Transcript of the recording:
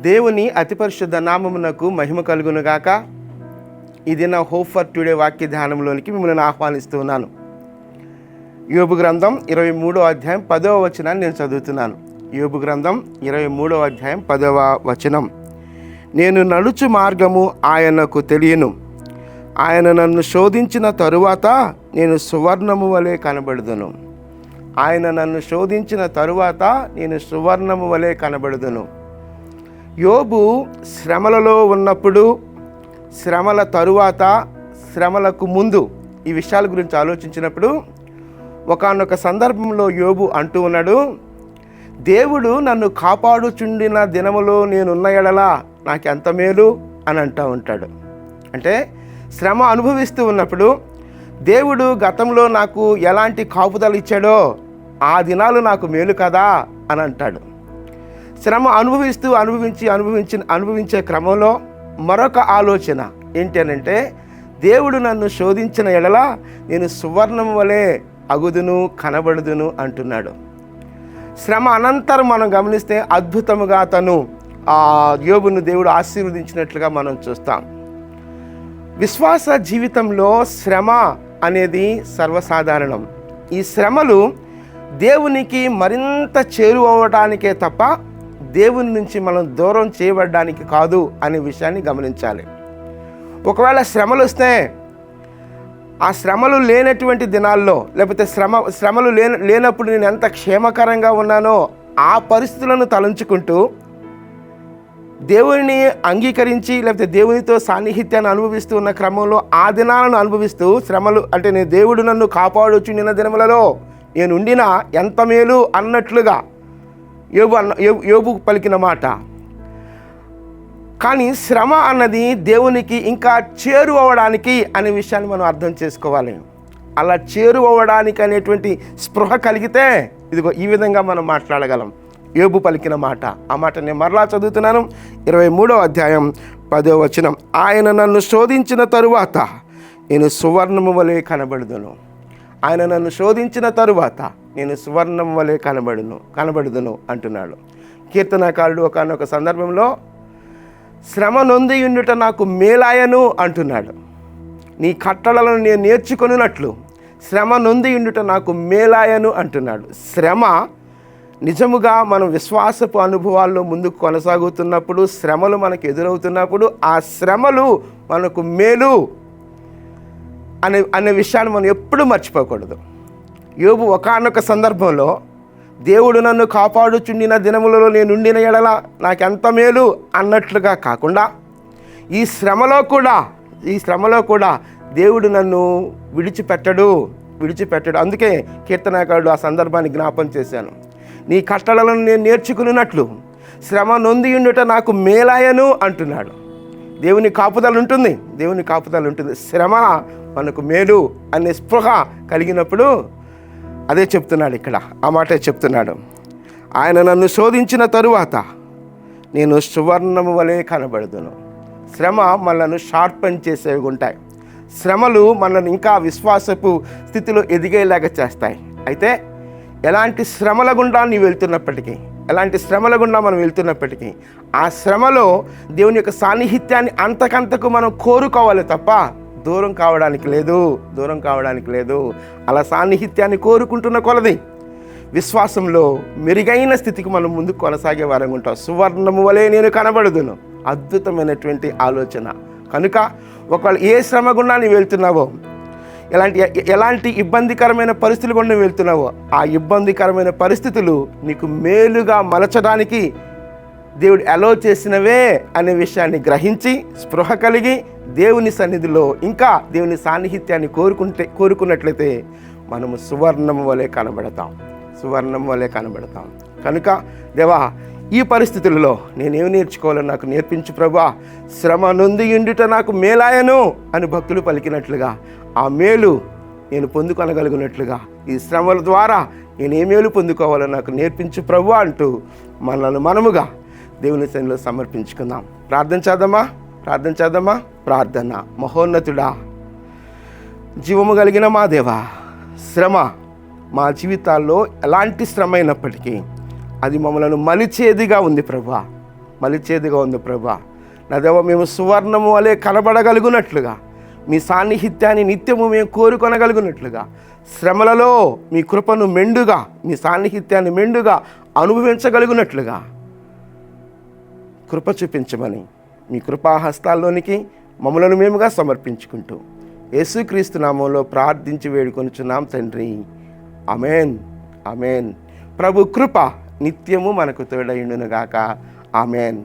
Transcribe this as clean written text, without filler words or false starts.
దేవుని అతి పరిశుద్ధ నామమునకు మహిమ కలుగునుగాక. ఇది నా హోప్ ఫర్ టుడే వాక్య ధ్యానంలోనికి మిమ్మల్ని ఆహ్వానిస్తూ ఉన్నాను. యోబు గ్రంథం 23వ అధ్యాయం 10వ వచనాన్ని నేను చదువుతున్నాను. యోబు గ్రంథం 23వ అధ్యాయం 10వ వచనం. నేను నడుచు మార్గము ఆయనకు తెలియను, ఆయన నన్ను శోధించిన తరువాత నేను సువర్ణము వలె కనబడుదును. ఆయన నన్ను శోధించిన తరువాత నేను సువర్ణము వలె కనబడుదును. యోబు శ్రమలలో ఉన్నప్పుడు, శ్రమల తరువాత, శ్రమలకు ముందు ఈ విషయాల గురించి ఆలోచించినప్పుడు ఒకానొక సందర్భంలో యోబు అంటూ ఉన్నాడు, దేవుడు నన్ను కాపాడుచుండిన దినములో నేనున్న ఎడల నాకెంత మేలు అని అంటూ ఉంటాడు. అంటే శ్రమ అనుభవిస్తూ ఉన్నప్పుడు దేవుడు గతంలో నాకు ఎలాంటి కాపుదలు ఇచ్చాడో ఆ దినాలు నాకు మేలు కదా అని అంటాడు. శ్రమ అనుభవించే క్రమంలో మరొక ఆలోచన ఏంటి అనంటే, దేవుడు నన్ను శోధించిన ఎడల నేను సువర్ణం వలె అగుదును, కనబడుదును అంటున్నాడు. శ్రమ అనంతరం మనం గమనిస్తే అద్భుతముగా తను యోబును దేవుడు ఆశీర్వదించినట్లుగా మనం చూస్తాం. విశ్వాస జీవితంలో శ్రమ అనేది సర్వసాధారణం. ఈ శ్రమలు దేవునికి మరింత చేరువవడానికే తప్ప దేవుని నుంచి మనం దూరం చేయబడడానికి కాదు అనే విషయాన్ని గమనించాలి. ఒకవేళ శ్రమలు వస్తే ఆ శ్రమలు లేనటువంటి దినాల్లో, లేకపోతే శ్రమలు లేనప్పుడు నేను ఎంత క్షేమకరంగా ఉన్నానో ఆ పరిస్థితులను తలంచుకుంటూ దేవుని అంగీకరించి, లేకపోతే దేవునితో సాన్నిహిత్యాన్ని అనుభవిస్తూ ఉన్న క్రమంలో ఆ దినాలను అనుభవిస్తూ శ్రమలు అంటే నేను దేవుడు నన్ను కాపాడుచుండిన దినములలో నేను ఉండిన ఎంత మేలు అన్నట్లుగా యోబు పలికిన మాట. కానీ శ్రమ అన్నది దేవునికి ఇంకా చేరువవడానికి అనే విషయాన్ని మనం అర్థం చేసుకోవాలి. అలా చేరువవడానికి అనేటువంటి స్పృహ కలిగితే ఇదిగో ఈ విధంగా మనం మాట్లాడగలం. యోబు పలికిన మాట, ఆ మాట నేను మరలా చదువుతున్నాను. 23వ అధ్యాయం 10వ వచనం. ఆయన నన్ను శోధించిన తరువాత నేను సువర్ణము వలె కనబడుదును. ఆయన నన్ను శోధించిన తరువాత నేను సువర్ణం వలె కనబడుదును అంటున్నాడు. కీర్తనకారుడు ఒకనొక సందర్భంలో శ్రమ నొంది ఉండుట నాకు మేలాయను అంటున్నాడు. నీ కట్టడలను నేను నేర్చుకొనున్నట్లు శ్రమ నొంది ఉండుట నాకు మేలాయను అంటున్నాడు. శ్రమ నిజముగా మనం విశ్వాసపు అనుభవాల్లో ముందుకు కొనసాగుతున్నప్పుడు, శ్రమలు మనకు ఎదురవుతున్నప్పుడు ఆ శ్రమలు మనకు మేలు అనే విషయాన్ని మనం ఎప్పుడూ మర్చిపోకూడదు. యోబు ఒకానొక సందర్భంలో దేవుడు నన్ను కాపాడుచుండిన దినములలో నేను ఉండిన ఎడల నాకెంత మేలు అన్నట్లుగా కాకుండా ఈ శ్రమలో కూడా దేవుడు నన్ను విడిచిపెట్టడు. అందుకే కీర్తనకారుడు ఆ సందర్భాన్ని జ్ఞాపం చేశాను. నీ కట్టడలను నేను నేర్చుకున్నట్లు శ్రమ నొంది ఉండుట నాకు మేలాయను అంటున్నాడు. దేవుని కాపుదల ఉంటుంది. శ్రమ మనకు మేలు అనే స్పృహ కలిగినప్పుడు అదే చెప్తున్నాడు ఇక్కడ, ఆ మాటే చెప్తున్నాడు. ఆయన నన్ను శోధించిన తరువాత నేను సువర్ణము వలె కనబడుదును. శ్రమ మనల్ని షార్పన్ చేసేవి ఉంటాయి. శ్రమలు మనల్ని ఇంకా విశ్వాసపు స్థితిలో ఎదిగేలాగా చేస్తాయి. అయితే ఎలాంటి శ్రమల గుండా మనం వెళ్తున్నప్పటికీ ఆ శ్రమలో దేవుని యొక్క సాన్నిహిత్యాన్ని అంతకంతకు మనం కోరుకోవాలి తప్ప దూరం కావడానికి లేదు. అలా సాన్నిహిత్యాన్ని కోరుకుంటున్న కొలది విశ్వాసంలో మెరుగైన స్థితికి మనం ముందుకు కొనసాగే వారంగా ఉంటాం. సువర్ణము వలె నేను కనబడుదును. అద్భుతమైనటువంటి ఆలోచన. కనుక ఒకవేళ ఏ శ్రమ గుండా నీవు వెళ్తున్నావో, ఎలాంటి ఇబ్బందికరమైన పరిస్థితులు గుండా వెళ్తున్నావో ఆ ఇబ్బందికరమైన పరిస్థితులు నీకు మేలుగా మలచడానికి దేవుడు అలో చేసినవే అనే విషయాన్ని గ్రహించి స్పృహ కలిగి దేవుని సన్నిధిలో ఇంకా దేవుని సాన్నిహిత్యాన్ని కోరుకున్నట్లయితే మనము సువర్ణం వలె కనబడతాం. కనుక దేవా, ఈ పరిస్థితులలో నేనేమి నేర్చుకోవాలో నాకు నేర్పించు ప్రభువా. శ్రమ నొంది ఉండుట నాకు మేలాయను అని భక్తులు పలికినట్లుగా ఆ మేలు నేను పొందుకొనగలిగినట్లుగా ఈ శ్రమల ద్వారా నేను ఏ మేలు పొందుకోవాలో నాకు నేర్పించు ప్రభువా అంటూ మనల్ని మనముగా దేవుని సన్నిధిలో సమర్పించుకుందాం. ప్రార్థన చేద్దామా. ప్రార్థన. మహోన్నతుడా, జీవము కలిగిన మా దేవా, శ్రమ మా జీవితాల్లో ఎలాంటి శ్రమ అయినప్పటికీ అది మమ్మలను మలిచేదిగా ఉంది ప్రభువా. మలిచేదిగా ఉంది ప్రభా. నా దేవ, మేము సువర్ణము వలె కనబడగలుగునట్లుగా, మీ సాన్నిహిత్యాన్ని నిత్యము మేము కోరుకొనగలుగునట్లుగా, శ్రమలలో మీ కృపను మెండుగా, మీ సాన్నిహిత్యాన్ని మెండుగా అనుభవించగలుగునట్లుగా కృప చూపించమని మీ కృపాహస్తాల్లోనికి మమ్మలను మేముగా సమర్పించుకుంటూ యేసుక్రీస్తు నామంలో ప్రార్థించి వేడుకొనుచున్నాం తండ్రి. ఆమేన్, ఆమేన్. ప్రభు కృప నిత్యము మనకు తోడైండునుగాక. ఆమేన్.